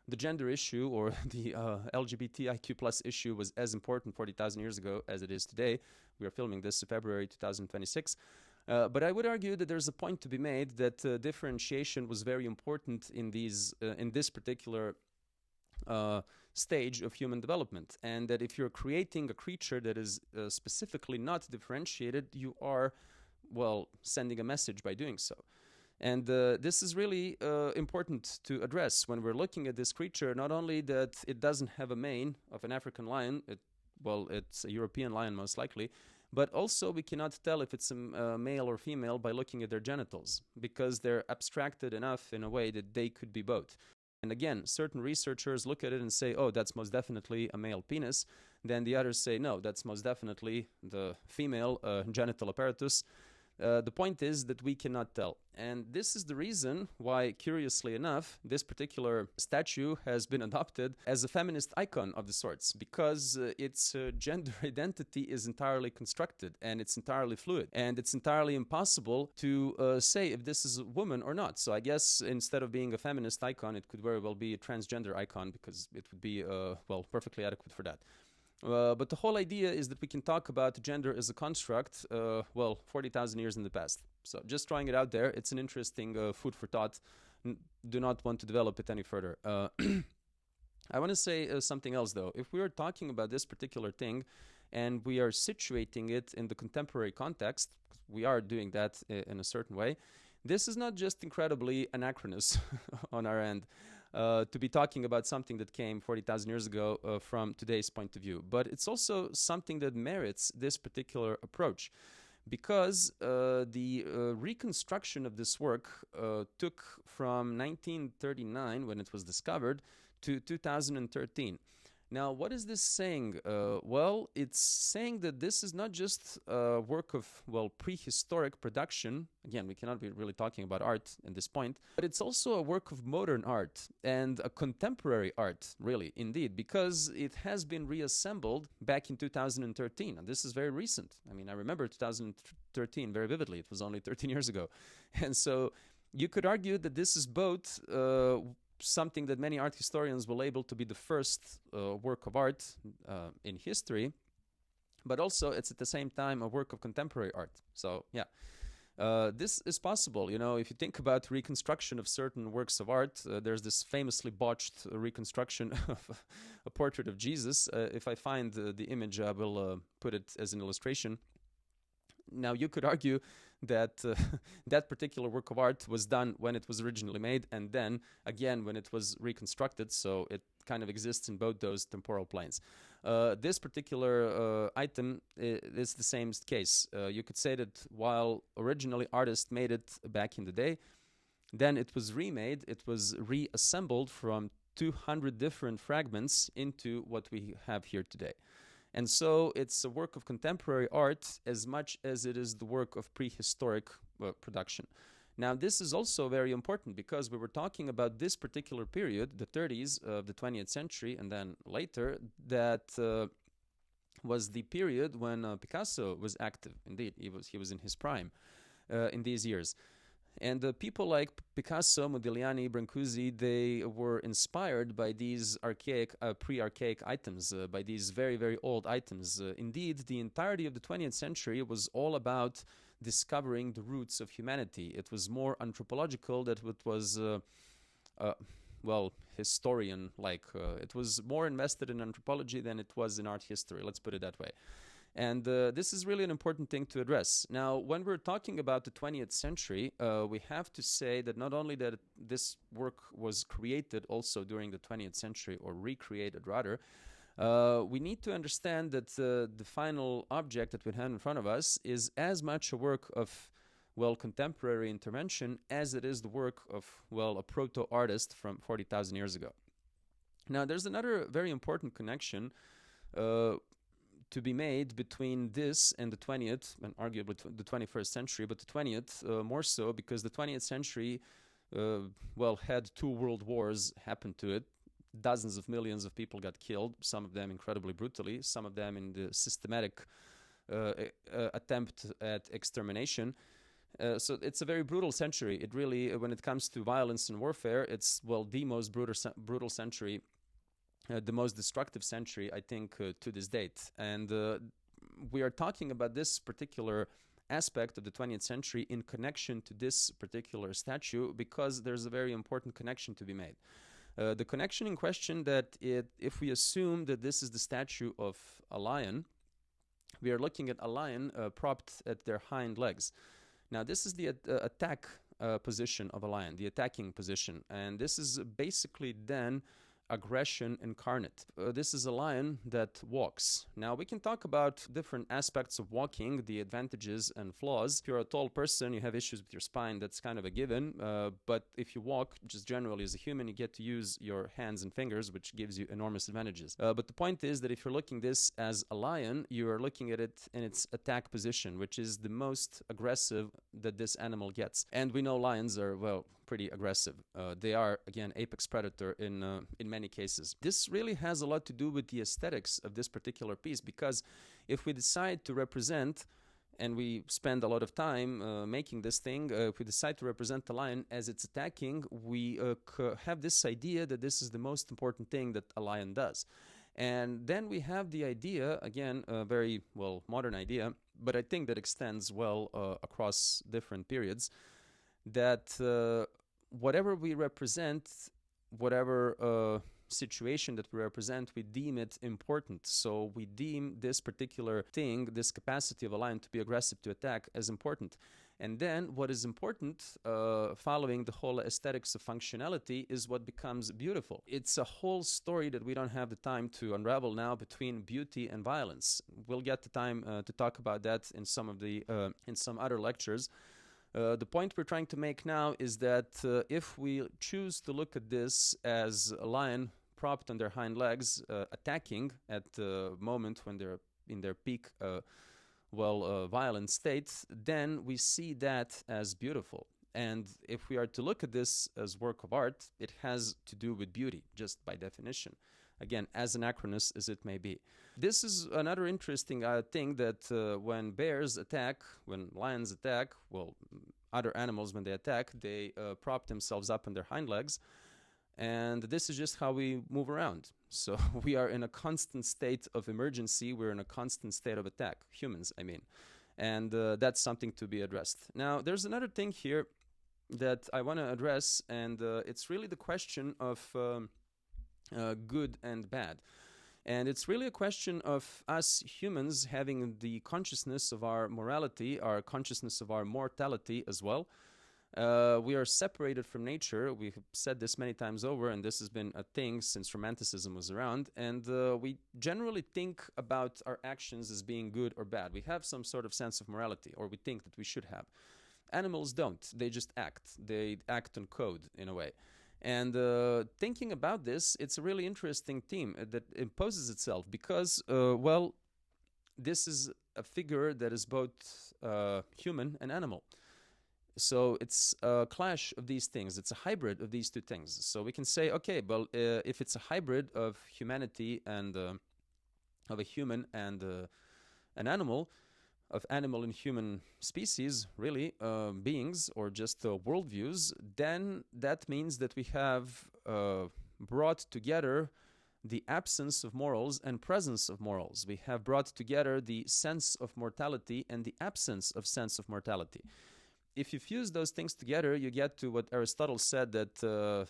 the gender issue or the LGBTIQ plus issue was as important 40,000 years ago as it is today. We are filming this in February 2026. But I would argue that there's a point to be made that differentiation was very important in this particular stage of human development, and that if you're creating a creature that is specifically not differentiated, you are, well, sending a message by doing so. And this is really important to address when we're looking at this creature, not only that it doesn't have a mane of an African lion, it's a European lion most likely, but also we cannot tell if it's a male or female by looking at their genitals, because they're abstracted enough in a way that they could be both. And again, certain researchers look at it and say, oh, that's most definitely a male penis. Then the others say, no, that's most definitely the female genital apparatus. The point is that we cannot tell. And this is the reason why, curiously enough, this particular statue has been adopted as a feminist icon of the sorts, because its gender identity is entirely constructed and it's entirely fluid, and it's entirely impossible to say if this is a woman or not. So I guess instead of being a feminist icon, it could very well be a transgender icon, because it would be, well, perfectly adequate for that. But the whole idea is that we can talk about gender as a construct, 40,000 years in the past. So just throwing it out there, it's an interesting food for thought. Do not want to develop it any further. I want to say something else, though. If we are talking about this particular thing and we are situating it in the contemporary context, we are doing that in a certain way, this is not just incredibly anachronous on our end. To be talking about something that came 40,000 years ago from today's point of view. But it's also something that merits this particular approach, because the reconstruction of this work took from 1939, when it was discovered, to 2013. Now, what is this saying? Well, it's saying that this is not just a work of, prehistoric production. Again, we cannot be really talking about art at this point, but it's also a work of modern art and a contemporary art, really, indeed, because it has been reassembled back in 2013. And this is very recent. I mean, I remember 2013 very vividly. It was only 13 years ago. And so you could argue that this is both something that many art historians will label to be the first work of art in history, but also it's at the same time a work of contemporary art. So yeah, this is possible. You know, if you think about reconstruction of certain works of art, there's this famously botched reconstruction of a portrait of Jesus. If I find the image, I will put it as an illustration. Now, you could argue that that particular work of art was done when it was originally made, and then again when it was reconstructed, so it kind of exists in both those temporal planes. This particular item is the same case. You could say that while originally artists made it back in the day, then it was remade, it was reassembled from 200 different fragments into what we have here today. And so it's a work of contemporary art as much as it is the work of prehistoric production. Now, this is also very important because we were talking about this particular period, the 30s of the 20th century, and then later, that was the period when Picasso was active. Indeed, he was in his prime in these years. And people like Picasso, Modigliani, Brancusi, they were inspired by these archaic, pre-archaic items, by these very, very old items. Indeed, the entirety of the 20th century was all about discovering the roots of humanity. It was more anthropological than it was, well, historian-like. It was more invested in anthropology than it was in art history, let's put it that way. And this is really an important thing to address. Now, when we're talking about the 20th century, we have to say that not only that this work was created also during the 20th century, or recreated rather, we need to understand that the final object that we have in front of us is as much a work of, well, contemporary intervention as it is the work of, well, a proto-artist from 40,000 years ago. Now, there's another very important connection to be made between this and the 20th, and arguably the 21st century, but the 20th more so because the 20th century, well, had 2 world wars happen to it. Dozens of millions of people got killed, some of them incredibly brutally, some of them in the systematic attempt at extermination. So it's a very brutal century. It really, when it comes to violence and warfare, it's, well, the most brutal century, the most destructive century, I think, to this date. And we are talking about this particular aspect of the 20th century in connection to this particular statue because there's a very important connection to be made. The connection in question that if we assume that this is the statue of a lion, we are looking at a lion propped at their hind legs. Now, this is the attack position of a lion, the attacking position. And this is basically then aggression incarnate. This is a lion that walks. Now, we can talk about different aspects of walking, the advantages and flaws. If you're a tall person, you have issues with your spine, that's kind of a given. But if you walk, just generally as a human, you get to use your hands and fingers, which gives you enormous advantages. But the point is that if you're looking this as a lion, you are looking at it in its attack position, which is the most aggressive that this animal gets. And we know lions are, well, pretty aggressive. They are, again, apex predator in many cases. This really has a lot to do with the aesthetics of this particular piece, because if we decide to represent, and we spend a lot of time making this thing, if we decide to represent the lion as it's attacking, we have this idea that this is the most important thing that a lion does. And then we have the idea, again, a very, well, modern idea, but I think that extends well across different periods, that whatever we represent, whatever situation that we represent, we deem it important. So we deem this particular thing, this capacity of a lion to be aggressive, to attack, as important. And then what is important, following the whole aesthetics of functionality, is what becomes beautiful. It's a whole story that we don't have the time to unravel now between beauty and violence. We'll get the time to talk about that in some of the in some other lectures. The point we're trying to make now is that if we choose to look at this as a lion propped on their hind legs, attacking at the moment when they're in their peak, violent state, then we see that as beautiful. And if we are to look at this as work of art, it has to do with beauty, just by definition. Again, as anachronous as it may be. This is another interesting thing, that when bears attack, when lions attack, well, other animals, when they attack, they prop themselves up on their hind legs. And this is just how we move around. So we are in a constant state of emergency. We're in a constant state of attack. Humans, I mean. And that's something to be addressed. Now, there's another thing here that I want to address, and it's really the question of good and bad. And it's really a question of us humans having the consciousness of our morality, our consciousness of our mortality as well. We are separated from nature. We've said this many times over, and this has been a thing since Romanticism was around. And we generally think about our actions as being good or bad. We have some sort of sense of morality, or we think that we should have. Animals don't. They just act. They act on code, in a way. And thinking about this, it's a really interesting theme that imposes itself because, well, this is a figure that is both human and animal. So it's a clash of these things. It's a hybrid of these two things. So we can say, okay, well, if it's a hybrid of humanity and of a human and an animal, of animal and human species, really, beings, or just worldviews, then that means that we have brought together the absence of morals and presence of morals. We have brought together the sense of mortality and the absence of sense of mortality. If you fuse those things together, you get to what Aristotle said, that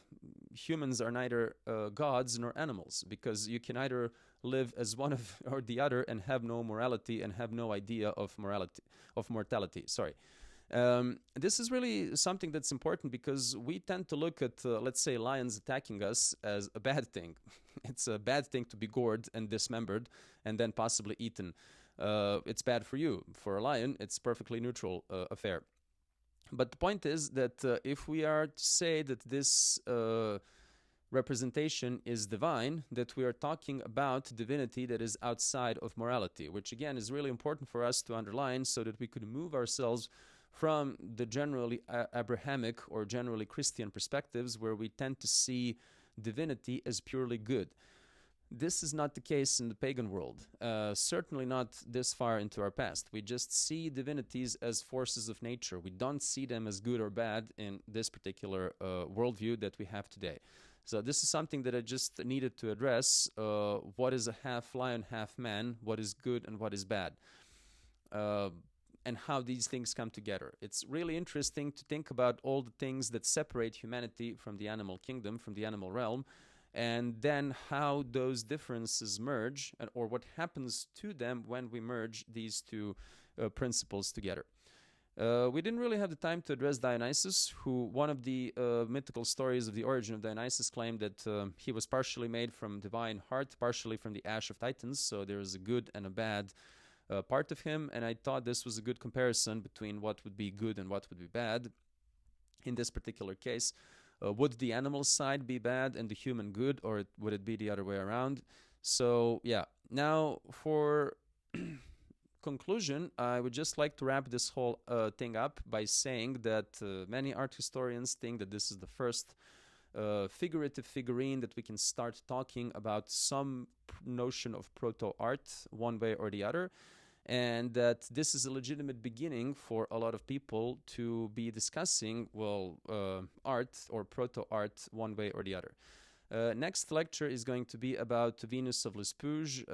humans are neither gods nor animals, because you can either live as one of or the other and have no morality and have no idea of mortality. This is really something that's important because we tend to look at, let's say, lions attacking us as a bad thing. It's a bad thing to be gored and dismembered and then possibly eaten. It's bad for you. For a lion, it's perfectly neutral affair. But the point is that if we are to say that this representation is divine, that we are talking about divinity that is outside of morality, which again is really important for us to underline so that we could move ourselves from the generally Abrahamic or generally Christian perspectives where we tend to see divinity as purely good. This is not the case in the pagan world, certainly not this far into our past. We just see divinities as forces of nature. We don't see them as good or bad in this particular worldview that we have today. So this is something that I just needed to address. What is a half lion, half man? What is good and what is bad? And how these things come together. It's really interesting to think about all the things that separate humanity from the animal kingdom, from the animal realm, and then how those differences merge, or what happens to them when we merge these two principles together. We didn't really have the time to address Dionysus, who one of the mythical stories of the origin of Dionysus claimed that he was partially made from divine heart, partially from the ash of Titans, so there is a good and a bad part of him, and I thought this was a good comparison between what would be good and what would be bad in this particular case. Would the animal side be bad and the human good, or would it be the other way around? So, yeah. Now, for conclusion, I would just like to wrap this whole thing up by saying that many art historians think that this is the first figurative figurine that we can start talking about some notion of proto-art one way or the other, and that this is a legitimate beginning for a lot of people to be discussing, well, art or proto-art one way or the other. Next lecture is going to be about Venus of Lespouge,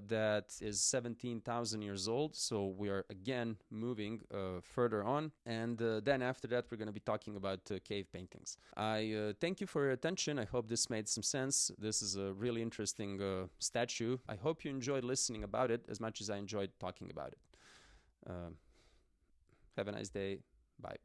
that is 17,000 years old, so we are again moving further on, and then after that we're going to be talking about cave paintings. I thank you for your attention. I hope this made some sense. This is a really interesting statue. I hope you enjoyed listening about it as much as I enjoyed talking about it. Have a nice day. Bye.